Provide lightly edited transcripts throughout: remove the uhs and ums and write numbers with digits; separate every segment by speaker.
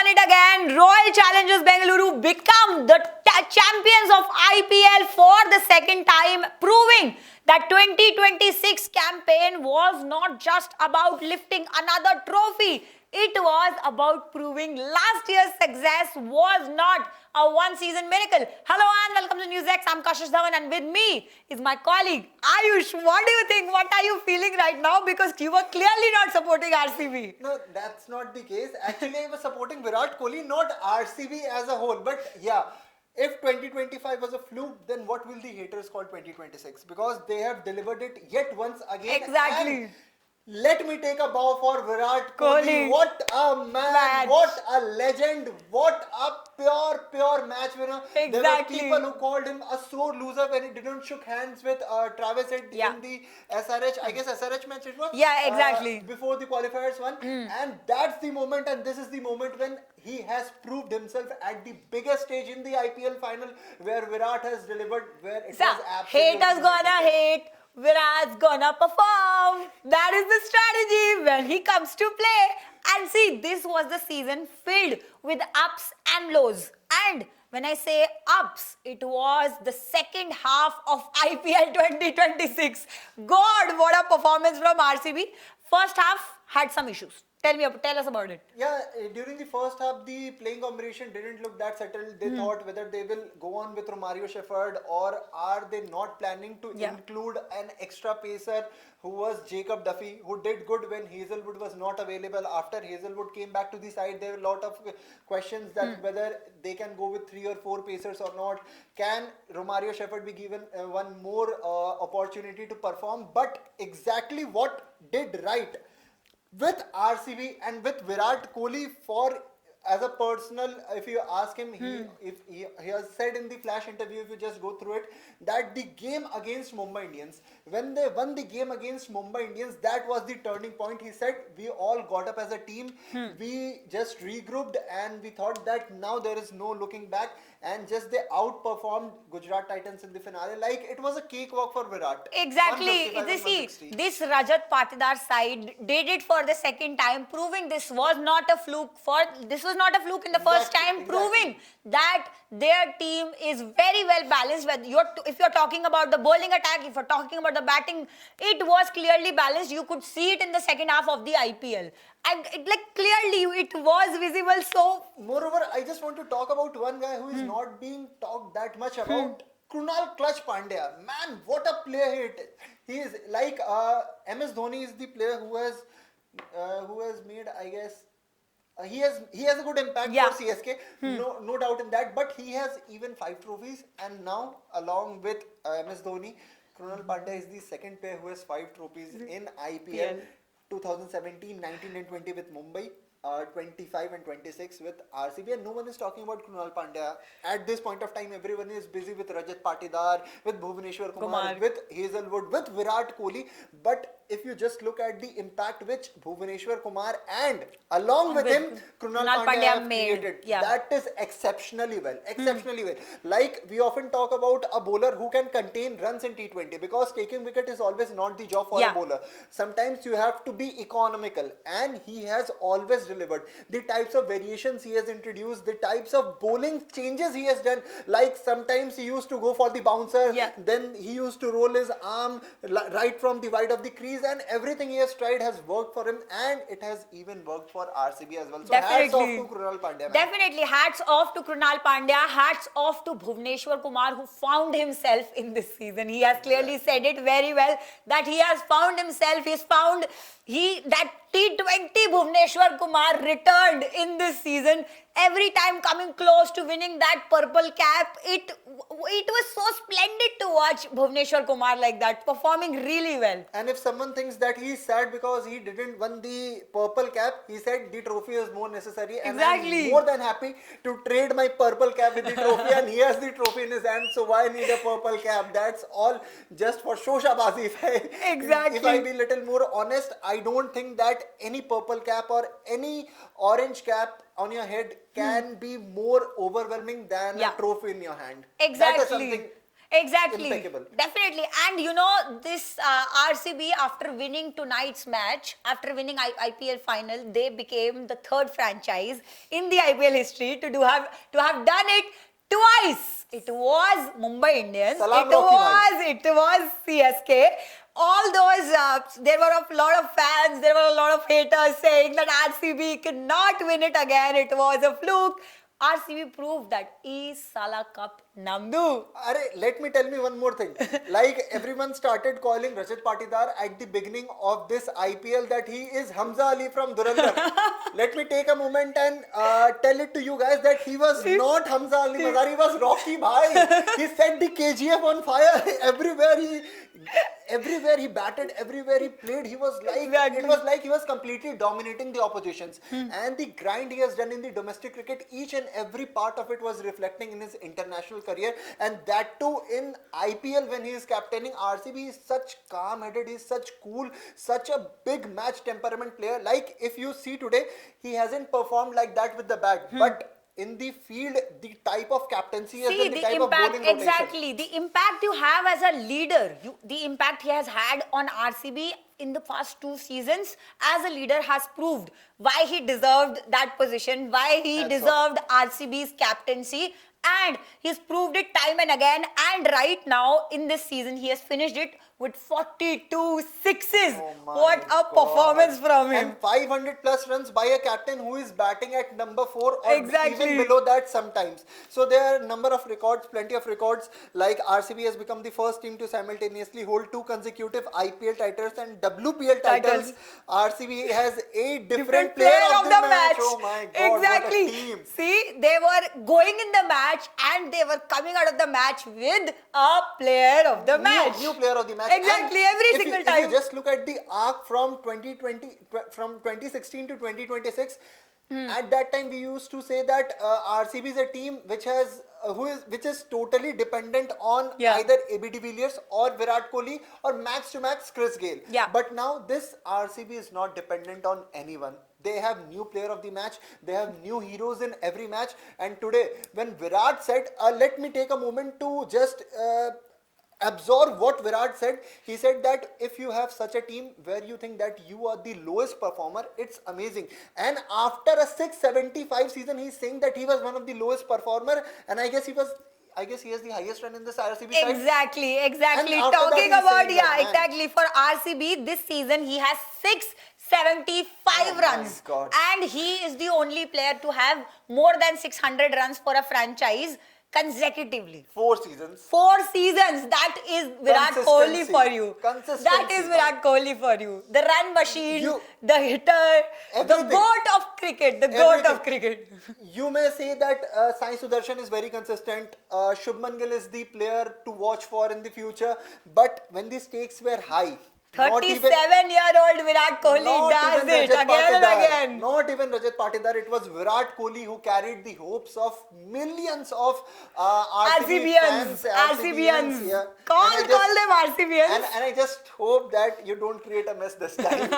Speaker 1: done it again. Royal Challengers Bengaluru become the champions of IPL for the second time, proving that 2026 campaign was not just about lifting another trophy. It was about proving last year's success was not a one-season miracle. Hello and welcome to NewsX. I'm Kashish Dhawan and with me is my colleague Ayush. What do you think? What are you feeling right now? Because you were clearly not supporting RCB.
Speaker 2: No, that's not the case. Actually, I was supporting Virat Kohli, not RCB as a whole. But yeah, if 2025 was a fluke, then what will the haters call 2026? Because they have delivered it yet once again.
Speaker 1: Exactly.
Speaker 2: And let me take a bow for Virat Kohli. What a man! What a legend! What a pure match winner.
Speaker 1: Exactly.
Speaker 2: There were people who called him a sore loser when he didn't shook hands with Travis Head in the SRH. I guess SRH match it was.
Speaker 1: Yeah, exactly.
Speaker 2: Before the qualifiers one, and that's the moment, and this is the moment when he has proved himself at the biggest stage in the IPL final, where Virat has delivered. Where it was absolutely
Speaker 1: haters gonna hate. Virat's gonna perform. That is the strategy when he comes to play. And see, this was the season filled with ups and lows. And when I say ups, it was the second half of IPL 2026. God, what a performance from RCB. First half had some issues. Tell us about it.
Speaker 2: Yeah, during the first half, the playing combination didn't look that settled. They thought whether they will go on with Romario Shepherd or are they not planning to include an extra pacer who was Jacob Duffy, who did good when Hazelwood was not available. After Hazelwood came back to the side, there were a lot of questions that whether they can go with 3 or 4 pacers or not. Can Romario Shepherd be given one more opportunity to perform? But exactly what did right with RCB and with Virat Kohli for as a personal, if you ask him, he has said in the flash interview, if you just go through it, that the game against Mumbai Indians, when they won the game against Mumbai Indians, that was the turning point. He said, we all got up as a team, we just regrouped and we thought that now there is no looking back, and just they outperformed Gujarat Titans in the finale. Like it was a cakewalk for Virat.
Speaker 1: Exactly. This Rajat Patidar side did it for the second time, proving this was not a fluke in the first time, proving that their team is very well balanced. If you're talking about the bowling attack, if you're talking about the batting, it was clearly balanced. You could see it in the second half of the IPL. And clearly it was visible. So
Speaker 2: moreover, I just want to talk about one guy who is not being talked that much about. Krunal Clutch Pandya. Man, what a player he is. Like MS Dhoni is the player who has made, I guess, he has a good impact for CSK, no doubt in that. But he has even 5 trophies, and now along with MS Dhoni, Krunal Pandya is the second player who has 5 trophies in IPL. 2017, 19 and 20 with Mumbai, 25 and 26 with RCB, and no one is talking about Krunal Pandya. At this point of time, everyone is busy with Rajat Patidar, with Bhuvaneshwar Kumar, with Hazelwood, with Virat Kohli. But if you just look at the impact which Bhuvaneshwar Kumar and along with him Krunal Pandya have created, that is exceptionally well. Like we often talk about a bowler who can contain runs in T20, because taking wicket is always not the job for a bowler. Sometimes you have to be economical, and he has always delivered. The types of variations he has introduced, the types of bowling changes he has done, like sometimes he used to go for the bouncer, then he used to roll his arm right from the wide of the crease, and everything he has tried has worked for him, and it has even worked for RCB as well. So hats off to Krunal Pandya. Man.
Speaker 1: Definitely hats off to Krunal Pandya, hats off to Bhuvaneshwar Kumar, who found himself in this season. He has clearly said it very well that he has found himself. That T20 Bhuvaneshwar Kumar returned in this season. Every time coming close to winning that purple cap, it was so splendid to watch Bhuvaneshwar Kumar like that, performing really well.
Speaker 2: And if someone thinks that he is sad because he didn't win the purple cap, he said the trophy is more necessary. And I'm more than happy to trade my purple cap with the trophy, and he has the trophy in his hand, so why need a purple cap? That's all just for shoshabazi. If I be little more honest, I don't think that any purple cap or any orange cap on your head can be more overwhelming than a trophy in your hand.
Speaker 1: Exactly. Exactly.
Speaker 2: Impeccable.
Speaker 1: Definitely. And you know, this RCB, after winning tonight's match, after winning IPL final, they became the third franchise in the IPL history to have done it twice. It was Mumbai Indians.
Speaker 2: Salam Rocky bhai.
Speaker 1: It was CSK. All those, there were a lot of fans, there were a lot of haters saying that RCB cannot win it again. It was a fluke. RCB proved that is Sala Cup Namdu.
Speaker 2: Let me tell me one more thing. Like everyone started calling Rajat Patidar at the beginning of this IPL that he is Hamza Ali from Dhurandhar. Let me take a moment and tell it to you guys that he was not Hamza Ali Mazari, he was Rocky Bhai. He set the KGF on fire everywhere he batted, everywhere he played, he was like,
Speaker 1: Exactly.
Speaker 2: it was like he was completely dominating the oppositions. And the grind he has done in the domestic cricket, each and every part of it was reflecting in his international career, and that too in IPL when he is captaining RCB. He is such calm-headed, he is such cool, such a big match temperament player. Like if you see today, he hasn't performed like that with the bat, but in the field, the type of captaincy has done, the type of bowling rotation.
Speaker 1: Exactly. The impact you have as a leader, the impact he has had on RCB in the past 2 seasons as a leader has proved why he deserved that position, why he
Speaker 2: That's
Speaker 1: deserved RCB's captaincy, and he's proved it time and again. And right now in this season, he has finished it with 42 sixes.
Speaker 2: Oh my
Speaker 1: What a
Speaker 2: God.
Speaker 1: performance from him.
Speaker 2: And 500 plus runs by a captain who is batting at number 4 or
Speaker 1: Exactly.
Speaker 2: even below that sometimes. So there are number of records, plenty of records. Like RCB has become the first team to simultaneously hold 2 consecutive IPL titles and WPL titles. RCB has 8 different player of the match. Oh my God,
Speaker 1: exactly.
Speaker 2: what a team.
Speaker 1: See, they were going in the match and they were coming out of the match with a player of the match.
Speaker 2: New player of the match.
Speaker 1: Exactly,
Speaker 2: And
Speaker 1: every
Speaker 2: if
Speaker 1: single
Speaker 2: you,
Speaker 1: time.
Speaker 2: If you just look at the arc from 2016 to 2026, at that time we used to say that RCB is a team which has which is totally dependent on either AB de Villiers or Virat Kohli or max to max Chris Gayle.
Speaker 1: Yeah.
Speaker 2: But now this RCB is not dependent on anyone. They have new player of the match. They have new heroes in every match. And today, when Virat said, let me take a moment to just absorb what Virat said. He said that if you have such a team where you think that you are the lowest performer, it's amazing. And after a 675 season, he's saying that he was one of the lowest performer, and I guess he has the highest run in this RCB side.
Speaker 1: Exactly.
Speaker 2: And after that
Speaker 1: Talking
Speaker 2: he's
Speaker 1: about,
Speaker 2: saying that, man.
Speaker 1: exactly. For RCB, this season, he has 675
Speaker 2: my
Speaker 1: runs.
Speaker 2: God.
Speaker 1: And he is the only player to have more than 600 runs for a franchise consecutively.
Speaker 2: 4 seasons.
Speaker 1: 4 seasons. That is Virat Kohli
Speaker 2: Consistency.
Speaker 1: for you.
Speaker 2: Consistency,
Speaker 1: That is Virat Kohli for you. The run machine, the hitter, the
Speaker 2: Everything.
Speaker 1: goat of cricket. The goat of
Speaker 2: Everything.
Speaker 1: cricket.
Speaker 2: You may say that Sai Sudarshan is very consistent. Shubman Gill is the player to watch for in the future. But when the stakes were high,
Speaker 1: 37-year-old Virat Kohli does it again and again.
Speaker 2: Not even Rajat Patidar. It was Virat Kohli who carried the hopes of millions of RCB fans.
Speaker 1: RCBians.
Speaker 2: Yeah.
Speaker 1: Call
Speaker 2: And I
Speaker 1: them RCBians.
Speaker 2: And I just hope that you don't create a mess this time.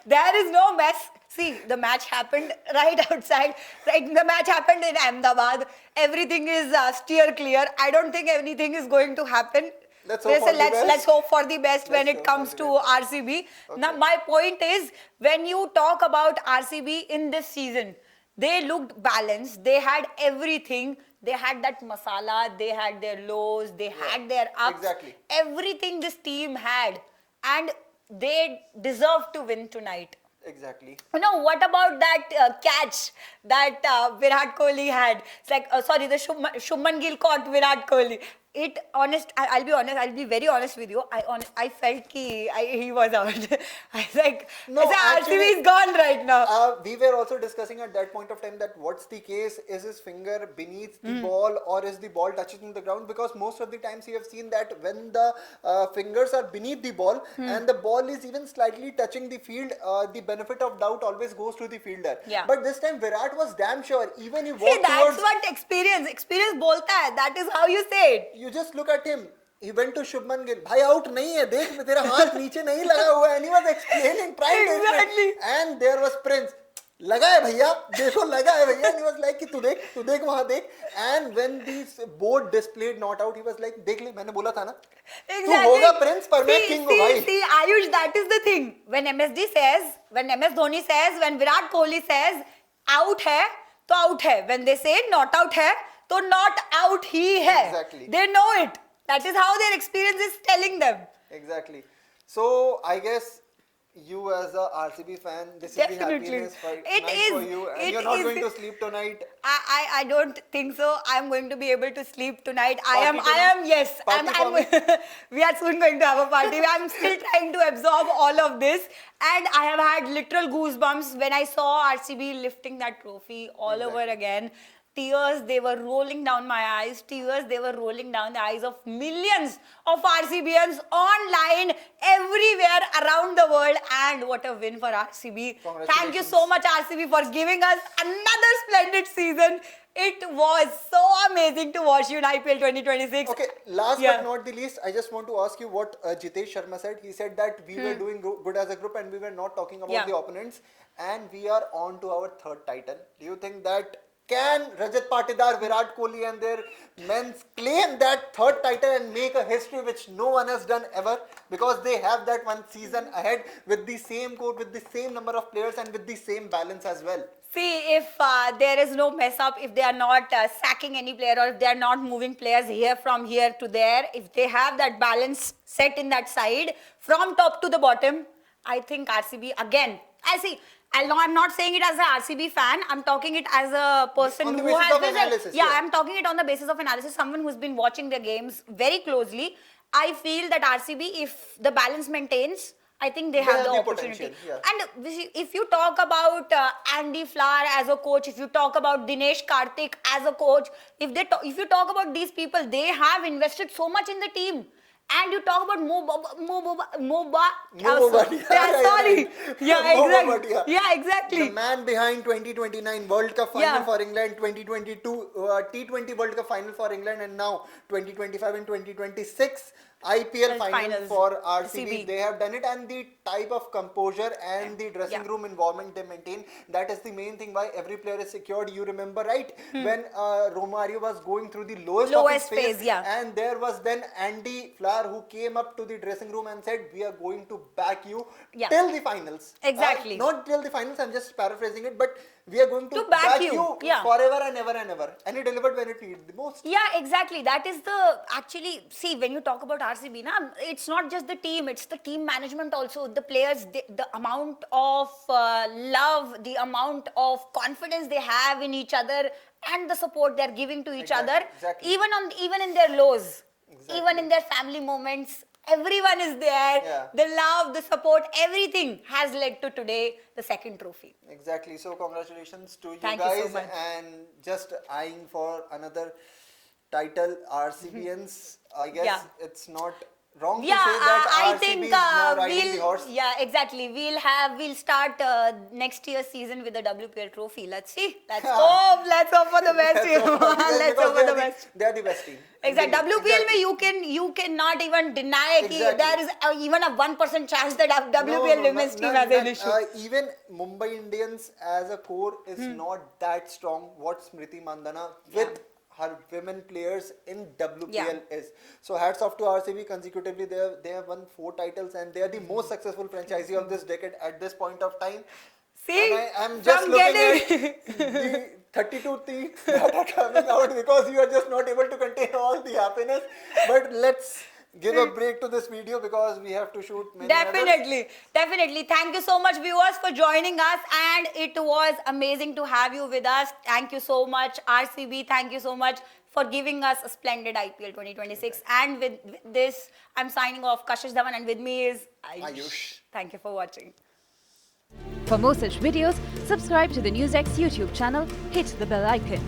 Speaker 1: There is no mess. See, the match happened right outside. Right, the match happened in Ahmedabad. Everything is steer clear. I don't think anything is going to happen.
Speaker 2: Let's hope for the best.
Speaker 1: Let's hope for the best when
Speaker 2: Let's
Speaker 1: it
Speaker 2: hope
Speaker 1: comes
Speaker 2: for
Speaker 1: to
Speaker 2: the
Speaker 1: RCB. Now, my point is, when you talk about RCB in this season, they looked balanced. They had everything. They had that masala. They had their lows. They had their ups.
Speaker 2: Exactly.
Speaker 1: Everything this team had. And they deserve to win tonight.
Speaker 2: Exactly.
Speaker 1: You know, what about that catch that Virat Kohli had? It's like, sorry, the Shubman Gill caught Virat Kohli. I'll be very honest with you. I felt he was out. I was like,
Speaker 2: No,
Speaker 1: RCB is gone right now.
Speaker 2: We were also discussing at that point of time that what's the case? Is his finger beneath the ball or is the ball touching the ground? Because most of the times you have seen that when the fingers are beneath the ball and the ball is even slightly touching the field, the benefit of doubt always goes to the fielder.
Speaker 1: Yeah.
Speaker 2: But this time Virat was damn sure. Even he
Speaker 1: See,
Speaker 2: walked
Speaker 1: that's
Speaker 2: towards...
Speaker 1: what experience bolta hai. That is how you say it.
Speaker 2: You just look at him. He went to Shubman Gill. भाई out नहीं है देख तेरा हाथ नीचे नहीं लगा हुआ है. And he was explaining, trying to explain.
Speaker 1: Exactly.
Speaker 2: And there was Prince. लगा है भैया, देखो लगा है भैया. And he was like कि तू देख वहाँ देख. And when this board displayed not out, he was like देख ले, मैंने बोला था ना. तू होगा प्रिंस पर मैं किंग हूँ भाई.
Speaker 1: See, Ayush, that is the thing. When MS Dhoni says, when Virat Kohli says, out है, तो out है. When they say not out है, तो not out ही है.
Speaker 2: Exactly.
Speaker 1: They know it. That is how their experience is telling them.
Speaker 2: Exactly. So I guess you as a RCB fan, this
Speaker 1: Definitely.
Speaker 2: is the happiness for,
Speaker 1: It
Speaker 2: night
Speaker 1: is.
Speaker 2: for you, and
Speaker 1: It
Speaker 2: you're not
Speaker 1: is.
Speaker 2: going to sleep tonight.
Speaker 1: I don't think so. I'm going to be able to sleep tonight.
Speaker 2: Party
Speaker 1: Yes.
Speaker 2: Party for me?
Speaker 1: We are soon going to have a party. I'm still trying to absorb all of this. And I have had literal goosebumps when I saw RCB lifting that trophy all over again. Tears, they were rolling down my eyes. Tears, they were rolling down the eyes of millions of RCBians online, everywhere around the world. And what a win for RCB. Thank you so much, RCB, for giving us another splendid season. It was so amazing to watch you in IPL 2026.
Speaker 2: Okay, last
Speaker 1: Yeah.
Speaker 2: but not the least, I just want to ask you what Jitesh Sharma said. He said that we were doing good as a group and we were not talking about
Speaker 1: Yeah.
Speaker 2: the opponents. And we are on to our third title. Do you think that can Rajat Patidar, Virat Kohli and their men claim that third title and make a history which no one has done ever? Because they have that one season ahead with the same coach, with the same number of players and with the same balance as well.
Speaker 1: See, if there is no mess up, if they are not sacking any player or if they are not moving players here from here to there, if they have that balance set in that side from top to the bottom, I think RCB again. I'm not saying it as a RCB fan. I'm talking it as a person
Speaker 2: On the
Speaker 1: who
Speaker 2: basis
Speaker 1: has
Speaker 2: of analysis,
Speaker 1: yeah,
Speaker 2: yeah.
Speaker 1: I'm talking it on the basis of analysis. Someone who's been watching their games very closely. I feel that RCB, if the balance maintains, I think they have the opportunity.
Speaker 2: potential, yeah.
Speaker 1: And if you talk about Andy Flower as a coach, if you talk about Dinesh Karthik as a coach, if you talk about these people, they have invested so much in the team. And you talk about Mo
Speaker 2: Bhatia.
Speaker 1: Sorry. Yeah,
Speaker 2: Mo
Speaker 1: exactly.
Speaker 2: Bhatia.
Speaker 1: Yeah, exactly.
Speaker 2: The man behind 2029 World Cup final
Speaker 1: Yeah.
Speaker 2: for England, 2022 T20 World Cup final for England, and now 2025 and 2026 IPL final
Speaker 1: Finals.
Speaker 2: for RCB.
Speaker 1: RCB.
Speaker 2: They have done it, and the type of composure and the dressing
Speaker 1: Yeah.
Speaker 2: room environment they maintain, that is the main thing why every player is secured. You remember, right? When Romario was going through the lowest of his phase,
Speaker 1: yeah.
Speaker 2: and there was then Andy Flower who came up to the dressing room and said, we are going to back you
Speaker 1: Yeah.
Speaker 2: till the finals.
Speaker 1: Exactly.
Speaker 2: Not till the finals, I'm just paraphrasing it, but we are going to,
Speaker 1: back you. Yeah.
Speaker 2: forever and ever and ever. And he delivered when it needed the most.
Speaker 1: Yeah, exactly. That is the actually see when you talk about RCB, it's not just the team; it's the team management also. The players, the amount of love, the amount of confidence they have in each other, and the support they're giving to each other.
Speaker 2: Exactly.
Speaker 1: Even in their lows,
Speaker 2: Exactly.
Speaker 1: even in their family moments. Everyone is there.
Speaker 2: Yeah.
Speaker 1: The love, the support, everything has led to today the second trophy.
Speaker 2: Exactly. So congratulations to you
Speaker 1: Thank you
Speaker 2: guys
Speaker 1: so much.
Speaker 2: and just eyeing for another title. RCBians, I guess
Speaker 1: Yeah.
Speaker 2: it's not wrong to
Speaker 1: Yeah,
Speaker 2: say that
Speaker 1: I
Speaker 2: RCB
Speaker 1: think
Speaker 2: is now riding the horse.
Speaker 1: yeah, exactly. We'll start next year's season with the WPL trophy. Let's see. Let's hope for the best.
Speaker 2: Let's hope for the best,
Speaker 1: Let's
Speaker 2: because
Speaker 1: hope for the
Speaker 2: they are
Speaker 1: best.
Speaker 2: They are the best team.
Speaker 1: Exactly. WPL
Speaker 2: Exactly.
Speaker 1: में you cannot even deny कि
Speaker 2: Exactly.
Speaker 1: there is even a 1% chance that WPL women's team has an issue.
Speaker 2: Even Mumbai Indians as a core is not that strong. What Smriti Mandhana with her women players in WPL is. So hats off to RCB. Consecutively, they have won 4 titles and they are the most successful franchisee of this decade at this point of time.
Speaker 1: See,
Speaker 2: And I'm just
Speaker 1: from
Speaker 2: looking
Speaker 1: getting
Speaker 2: at the 32 things that are coming out because you are just not able to contain all the happiness. But let's give a break to this video because we have to shoot many others.
Speaker 1: Definitely. Thank you so much, viewers, for joining us. And it was amazing to have you with us. Thank you so much, RCB. Thank you so much for giving us a splendid IPL 2026. And with this, I'm signing off. Kashish Dhawan, and with me is Ayush. Thank you for watching.
Speaker 3: For more such videos, subscribe to the NewsX YouTube channel, hit the bell icon.